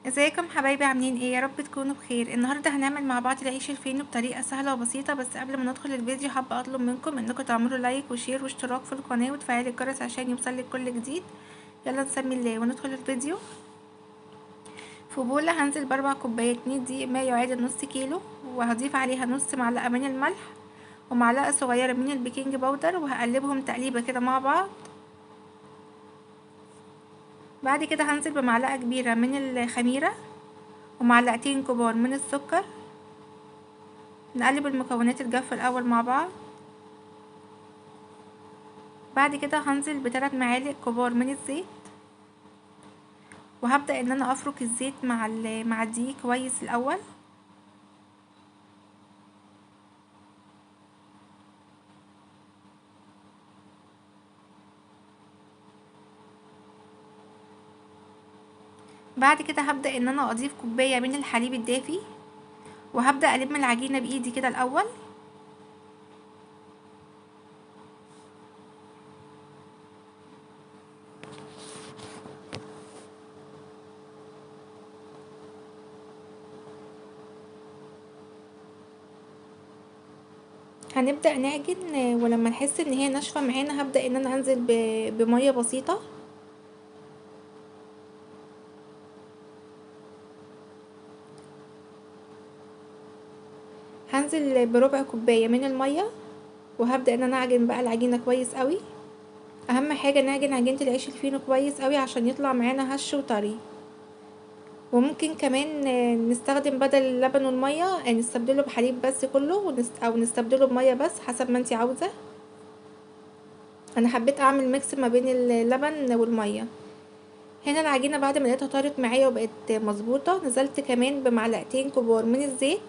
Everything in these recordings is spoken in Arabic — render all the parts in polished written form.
ازيكم حبايبي، عاملين ايه؟ يا رب تكونوا بخير. النهارده هنعمل مع بعض العيش الفينو بطريقه سهله وبسيطه. بس قبل ما ندخل الفيديو حابه اطلب منكم انكم تعملوا لايك وشير واشتراك في القناه وتفعيلوا الجرس عشان يوصلك كل جديد. يلا نسمي الله وندخل الفيديو. في بوله هنزل ب4 كوبايات 100 دقيق ما يعادل نص كيلو، وهضيف عليها نص معلقه من الملح ومعلقه صغيره من البيكنج باودر، وهقلبهم تقليبه كده مع بعض. بعد كده هنزل بمعلقه كبيره من الخميره ومعلقتين كبار من السكر. نقلب المكونات الجافة الأول مع بعض. بعد كده هنزل ب3 معالق كبار من الزيت، وهبدأ ان انا افرك الزيت مع الدقيق كويس الاول. بعد كده هبدأ ان انا اضيف كوباية من الحليب الدافي، وهبدأ الم العجينة بايدي كده الاول. هنبدأ نعجن، ولما نحس ان هي ناشفة معانا هبدأ ان انا انزل بمية بسيطة. هنزل بربع كوباية من المية، وهبدأ ان انا اعجن بقى العجينة كويس قوي. اهم حاجة نعجن عجينة العيش الفينو كويس قوي عشان يطلع معانا هش وطري. وممكن كمان نستخدم بدل اللبن والمية، نستبدله بحليب بس كله، او نستبدله بمية بس حسب ما انتي عاوزة. انا حبيت اعمل ميكس ما بين اللبن والمية. هنا العجينة بعد ما لقيتها طارت معايا وبقت مظبوطة، نزلت كمان بمعلقتين كبار من الزيت.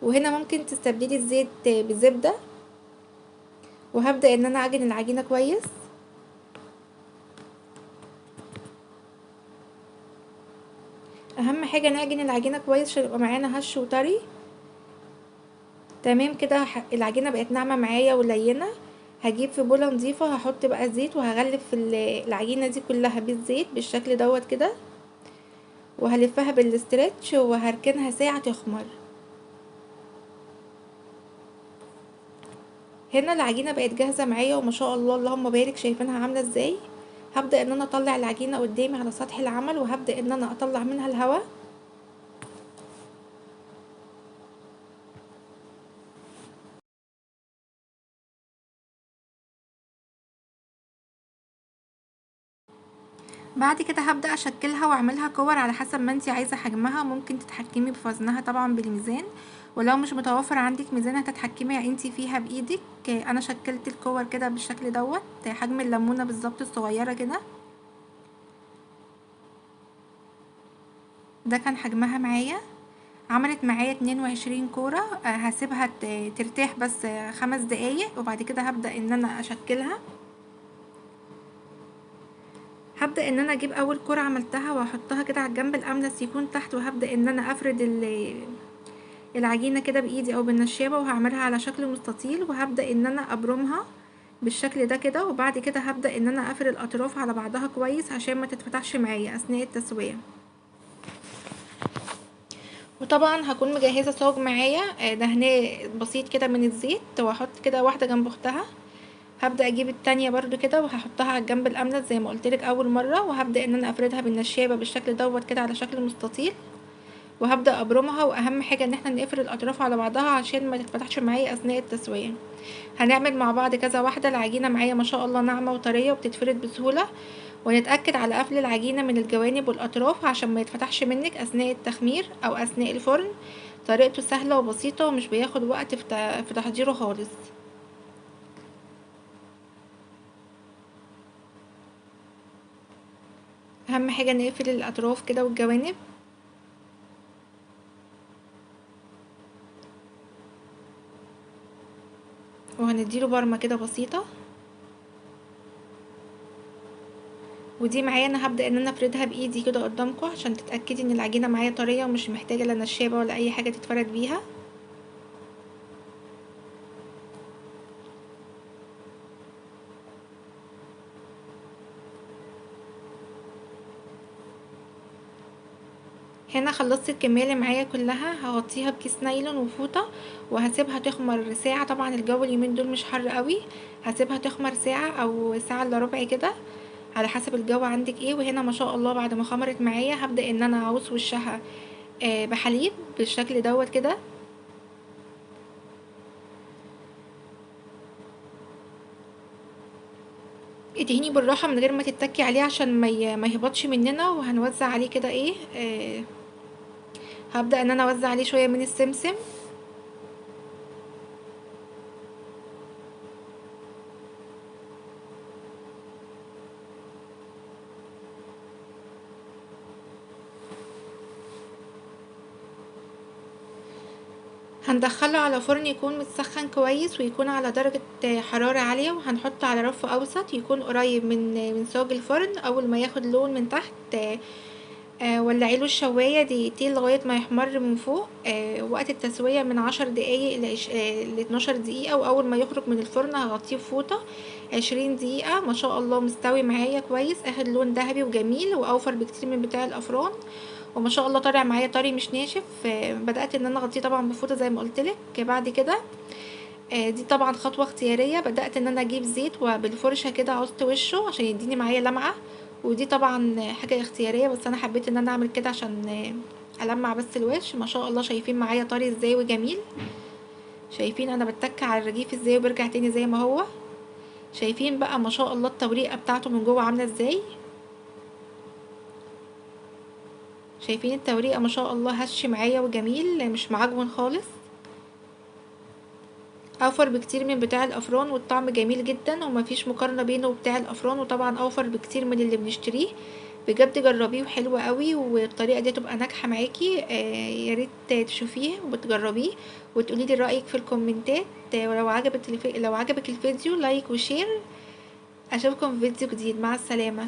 وهنا ممكن تستبدلي الزيت بزبدة. وهبدأ ان انا اعجن العجينة كويس. اهم حاجة نعجن العجينة كويس عشان يبقى معانا هش وطري. تمام كده، العجينة بقت ناعمة معايا ولينة. هجيب في بولة نظيفة، هحط بقى زيت وهغلف في العجينة دي كلها بالزيت بالشكل دوت كده. وهلفها بالاسترتش وهركنها ساعة تخمر. هنا العجينة بقت جاهزة معايا وما شاء الله اللهم بارك، شايفينها عاملة ازاي. هبدأ ان انا اطلع العجينة قدامي على سطح العمل، وهبدأ ان انا اطلع منها الهواء. بعد كده هبدأ اشكلها واعملها كور على حسب ما انتي عايزة حجمها. ممكن تتحكمي بوزنها طبعا بالميزان، ولو مش متوفر عندك ميزان هتتحكمي انتي فيها بايدك. انا شكلت الكور كده بالشكل دوت، حجم الليمونة بالظبط الصغيرة كده. ده كان حجمها معايا. عملت معايا 22 كورة. هسيبها ترتاح بس 5 دقايق، وبعد كده هبدأ ان انا اشكلها. هبدأ ان انا اجيب اول كرة عملتها واحطها كده على الجنب الاملس يكون تحت، وهبدأ ان انا افرد العجينة كده بايدي او بالنشابة، وهعملها على شكل مستطيل، وهبدأ ان انا ابرمها بالشكل ده كده. وبعد كده هبدأ ان انا اقفل الاطراف على بعضها كويس عشان ما تتفتحش معايا اثناء التسوية. وطبعا هكون مجهزة صاج معايا دهناه بسيط كده من الزيت، واحط كده واحدة جنب اختها. هبدأ اجيب التانية برضو كده وهحطها على الجنب الاملس زي ما قلتلك اول مرة، وهبدأ ان انا افردها بالنشابة بالشكل دوت كده على شكل مستطيل. وهبدأ ابرمها، واهم حاجة ان احنا نقفل الاطراف على بعضها عشان ما تتفتحش معايا اثناء التسوية. هنعمل مع بعض كذا واحدة. العجينة معايا ما شاء الله ناعمة وطرية وبتتفرد بسهولة. ونتأكد على قفل العجينة من الجوانب والأطراف عشان ما يتفتحش منك أثناء التخمير أو أثناء الفرن. طريقته سهلة وبسيطة ومش بياخد وقت في تحضيره خالص. أهم حاجة نقفل الأطراف كده والجوانب. وهنديله برمة كده بسيطة. ودي معايا انا هبدأ ان انا افردها بايدي كده قدامكم عشان تتأكدي ان العجينة معايا طرية ومش محتاجة لا نشابة ولا اي حاجة تتفرد بيها. هنا خلصت الكمية اللي معايا كلها، هغطيها بكيس نايلون وفوطة وهسيبها تخمر ساعة. طبعا الجو اليومين دول مش حر قوي، هسيبها تخمر ساعة او ساعة الا ربع كده على حسب الجو عندك ايه. وهنا ما شاء الله بعد ما خمرت معايا هبدأ ان انا اعوز وشها بحليب بالشكل دوت كده. ادهني بالراحة من غير ما تتكي عليه عشان ما يهبطش مننا. وهنوزع عليه كده ايه هبدأ ان انا اوزع عليه شوية من السمسم. هندخله على فرن يكون متسخن كويس ويكون على درجة حرارة عالية، وهنحطه على رف اوسط يكون قريب من صاج الفرن. اول ما ياخد لون من تحت ولعيله الشواية دقيقتين لغاية ما يحمر من فوق. وقت التسوية من 10 دقايق ل12 دقيقة. واول ما يخرج من الفرن هغطيه بفوطة 20 دقيقة. ما شاء الله مستوي معايا كويس، اخد لون ذهبي وجميل واوفر بكتير من بتاع الافران. وما شاء الله طالع معايا طري مش ناشف. بدأت ان انا اغطيه طبعا بفوطة زي ما قلتلك. بعد كده دي طبعا خطوة اختيارية، بدأت ان انا اجيب زيت وبالفرشة كده عوزت وشه عشان يديني معايا لمعة. ودي طبعا حاجة اختيارية بس انا حبيت ان انا اعمل كده عشان ألمع بس الوش. ما شاء الله شايفين معايا طري ازاي وجميل. شايفين انا بتك على الرغيف ازاي وبرجع تاني زي ما هو. شايفين بقى ما شاء الله التوريقة بتاعته من جوه عاملة ازاي. شايفين التوريقة ما شاء الله هش معايا وجميل مش معجون خالص. اوفر بكتير من بتاع الافران والطعم جميل جدا ومفيش مقارنة بينه وبتاع الافران. وطبعا اوفر بكتير من اللي بنشتريه. بجد جربيه وحلو قوي والطريقة دي تبقى ناجحة معاكي. يا ريت تشوفيه وتجربيه وتقولي لي رأيك في الكومنتات. لو عجبك الفيديو لايك وشير. اشوفكم في فيديو جديد، مع السلامة.